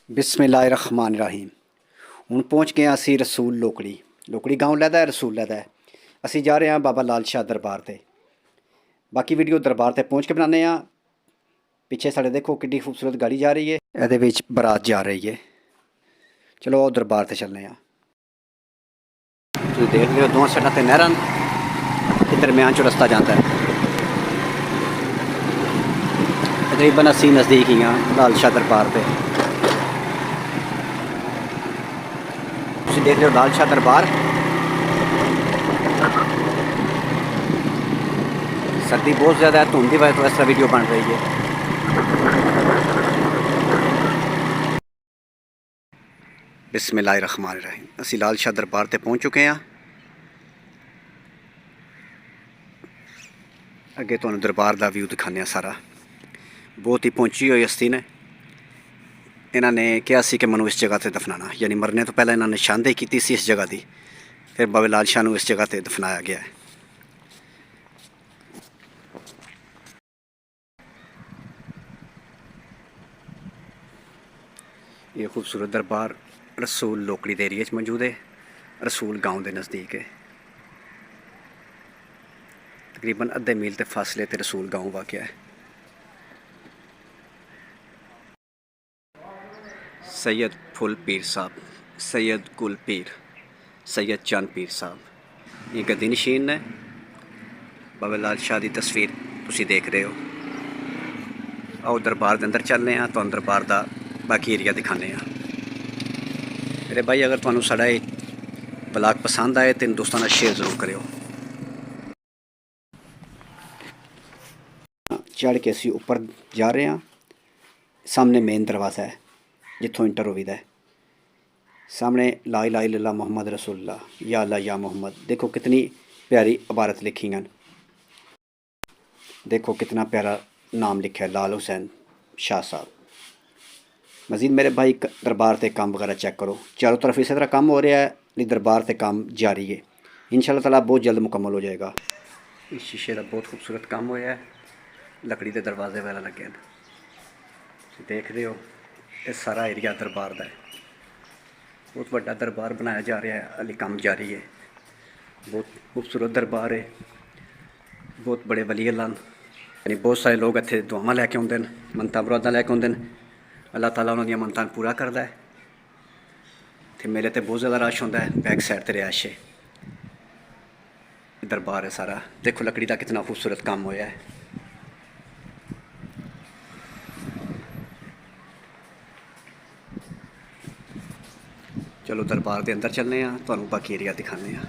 बिस्मिल्लाहिर्रहमानिर्रहीम। ਹੁਣ ਪਹੁੰਚ ਗਏ ਹਾਂ ਅਸੀਂ ਰਸੂਲ ਲੋਕੜੀ। ਲੋਕੜੀ ਗਾਉਂ ਲੈਦਾ ਹੈ, ਰਸੂਲ ਲੈਦਾ ਹੈ। ਅਸੀਂ ਜਾ ਰਹੇ ਹਾਂ ਬਾਬਾ ਲਾਲ ਸ਼ਾਹ ਦਰਬਾਰ 'ਤੇ। ਬਾਕੀ ਵੀਡੀਓ ਦਰਬਾਰ 'ਤੇ ਪਹੁੰਚ ਕੇ ਬਣਾਉਂਦੇ ਹਾਂ। ਪਿੱਛੇ ਸਾਡੇ ਦੇਖੋ ਕਿੱਡੀ ਖੂਬਸੂਰਤ ਗਾੜੀ ਜਾ ਰਹੀ ਹੈ, ਇਹਦੇ ਵਿੱਚ ਬਰਾਤ ਜਾ ਰਹੀ ਹੈ। ਚਲੋ ਦਰਬਾਰ 'ਤੇ ਚੱਲਦੇ ਹਾਂ। ਤੁਸੀਂ ਦੇਖ ਲਿਓ ਦੋਵਾਂ ਸਾਈਡਾਂ 'ਤੇ ਨਹਿਰਾਂ ਤੇ ਦਰਮਿਆਨ 'ਚੋਂ ਰਸਤਾ ਜਾਂਦਾ ਹੈ। ਤਕਰੀਬਨ ਅਸੀਂ ਨਜ਼ਦੀਕ ਹੀ ਹਾਂ ਲਾਲ ਸ਼ਾਹ ਦਰਬਾਰ 'ਤੇ। ਤੁਸੀਂ ਦੇਖ ਰਹੇ ਹੋ ਲਾਲ ਸ਼ਾਹ ਦਰਬਾਰ। सर्दी बहुत ज़्यादा है, धुंध की वजह तो ऐसा वीडियो बन रही है। बिस्मिल्लाहिर्रहमानिर्रहीम। असी लाल शाह दरबार ते पहुँच चुके हैं। अगे तुहानू दरबार का व्यू दिखाने सारा। बहुत ही पहुँची हुई हस्ती ने। इन्होंने कहा सी कि मैनू इस जगह से दफनाना, यानी मरने तो पहले इन्होंने निशानदेही की सी इस जगह की। फिर बाबे लाल शाह नू इस जगह से दफनाया गया है। ये खूबसूरत दरबार रसूल लोकड़ी के एरिए मौजूद है। रसूल गाँव के नज़दीक है। तकरीबन अद्धे मील के फासले ते रसूल गाँव वाक़ है। सैयद फुल पीर साहब, सैयद कुल पीर, सैयद चंद पीर साहब ये गद्दी नशीन ने। बाबा लाल शाह की तस्वीर तुसी देख रहे हो। आओ दरबार के अंदर चलने हैं, तो दरबार का बाकी एरिया दिखाने हैं। मेरे भाई अगर तुहानू साड़ा ब्लॉग पसंद आए तो दोस्तों का शेयर जरूर करो। चढ़ के असी उपर जा रहे हैं। सामने मेन दरवाज़ा है जिथों इंटर होवीदा है। सामने ला इलाहा इल्लल्लाह मोहम्मद रसूलुल्लाह या अल्लाह या मोहम्मद। देखो कितनी प्यारी इबारत लिखी हैं। देखो कितना प्यारा नाम लिखा है, लाल हुसैन शाह साहब। मजीद मेरे भाई दरबार से काम वगैरह चेक करो। चारों तरफ इसी तरह काम हो रहा है, दरबार से काम जारी है। इंशाअल्लाह ताला बहुत जल्द मुकम्मल हो जाएगा। इस शीशे का बहुत खूबसूरत काम होया है। लकड़ी के दरवाजे वगैरह लगे हैं। देख रहे हो ये सारा एरिया दरबार का है। बहुत बड़ा दरबार बनाया जा रहा है, हाले काम जारी है। बहुत खूबसूरत दरबार है। बहुत बड़े वली अल्लाह यानी बहुत सारे लोग इत्थे दुआवां लैके आउंदे न, मन्नतां मुरादां लैके आउंदे न। अल्लाह ताला उन्हां दियां मन्नतां पूरा करदा है। इत्थे मेले ते बहुत ज़्यादा रश होंदा है। बैक साइड ते रिहायश है। दरबार है सारा। देखो लकड़ी का कितना खूबसूरत काम होया है। चलो दरबार के अंदर चलने हैं, तुहानू बाकी एरिया दिखाने हैं।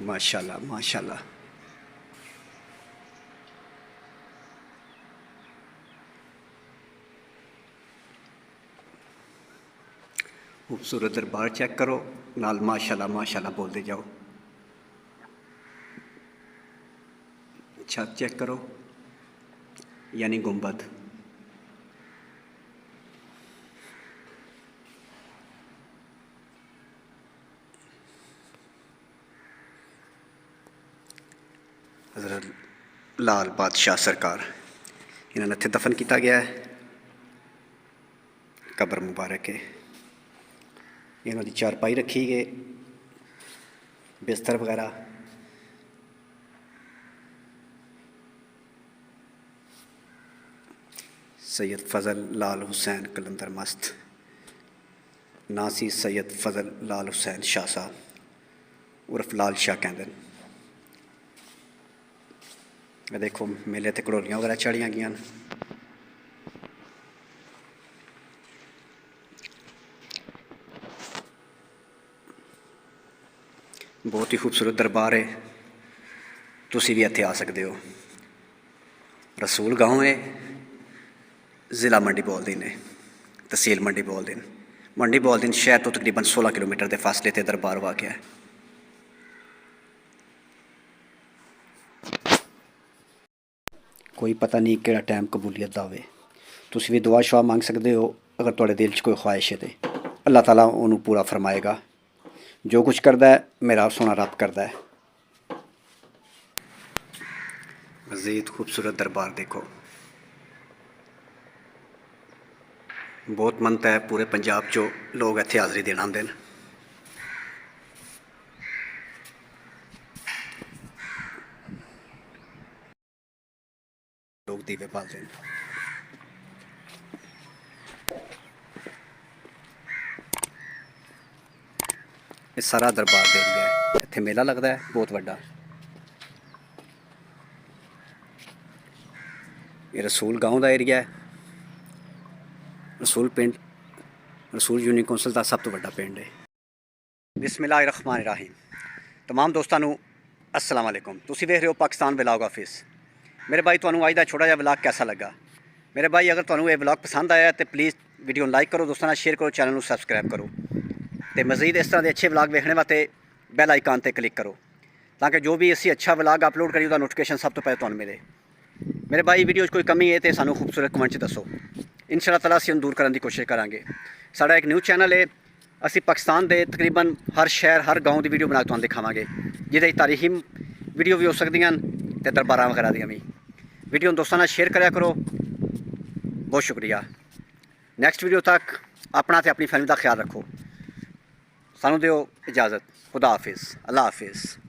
माशाल्लाह माशाल्लाह। खूबसूरत दरबार चेक करो, नाल माशाल्लाह माशाल्लाह बोलते जाओ। छत चेक करो, यानी गुंबद। हज़रत लाल बादशाह सरकार इन्होंने इत्थे दफन किया गया है। कब्र मुबारक है। इन्होंने चारपाई रखी गई, बिस्तर वगैरह। सैयद फजल लाल हुसैन कलंदर मस्त नासी सैयद फजल लाल हुसैन शाह साहब उर्फ लाल शाह कहते हैं। देखो मेले ते घड़ोलियां वगैरह चढ़िया गई। बहुत ही खूबसूरत दरबार है। तुसी भी इत्थे आ सकते हो। रसूल गाँव है, ज़िला मंडी बोलते हैं, तहसील मंडी बोलते हैं। मंडी बोलते हैं शहर तो तकरीबन 16 किलोमीटर के फासले ते दरबार वाक़ है। कोई पता नहीं कि टाइम कबूलियत दा होवे। तुसी भी दुआ शुआ मंग सकते हो। अगर तुहाडे दिल च कोई ख्वाहिश है तो अल्लाह ताला उन्होंने पूरा फरमाएगा। जो कुछ करता है मेरा सोना रब करता है। मज़ीद खूबसूरत दरबार देखो। बहुत मनत है पूरे पंजाब चो लोग इत्थे हाज़री देन आंदे न। लोग दीवे बालदे न। ये सारा दरबार दे एरिया है, इत्थे मेला लगता है बहुत वड्डा। ये रसूल गाँव का एरिया है। रसूल पिंड रसूल यूनियन कौंसल का सब तो वड्डा पिंड है। बिस्मिल्लाहिर्रहमानिर्रहीम। तमाम दोस्तों नू अस्सलाम वालेकुम। तुसी वेख रहे हो पाकिस्तान व्लॉग ऑफिस। मेरे भाई तुहानू अज दा छोटा जिहा व्लॉग कैसा लगा? मेरे भाई अगर तुहानू ये व्लॉग पसंद आया तो प्लीज़ वीडियो लाइक करो, दोस्तों नाल शेयर करो, चैनल नू सबसक्राइब करो तो मज़ीद इस तरह के अच्छे व्लॉग वेखने वास्ते बैल आइकन पर क्लिक करो ताकि जो भी असी अच्छा व्लॉग अपलोड करिए उसका नोटिफिकेशन सब तो पहले तुहानू मिले। मेरे भाई वीडियो कोई कमी है तो सानू खूबसूरत कमेंट च दसो, इंशाअल्लाह ताला असीं दूर करने की कोशिश करांगे। साडा एक न्यूज़ चैनल है, असी पाकिस्तान के तकरीबन हर शहर हर गाँव की वीडियो बना के तुहानू दिखावांगे, जिहदे तारीखी वीडियो भी हो सकदियां ते दरबारां वगैरह दियां भी। वीडियो दोस्तों नाल शेयर करा करो। बहुत शुक्रिया। नैक्सट वीडियो तक अपना ते अपनी फैमिली का ख्याल रखो। सानू दिओ इजाज़त। खुदा हाफिज़। अल्लाह हाफिज़।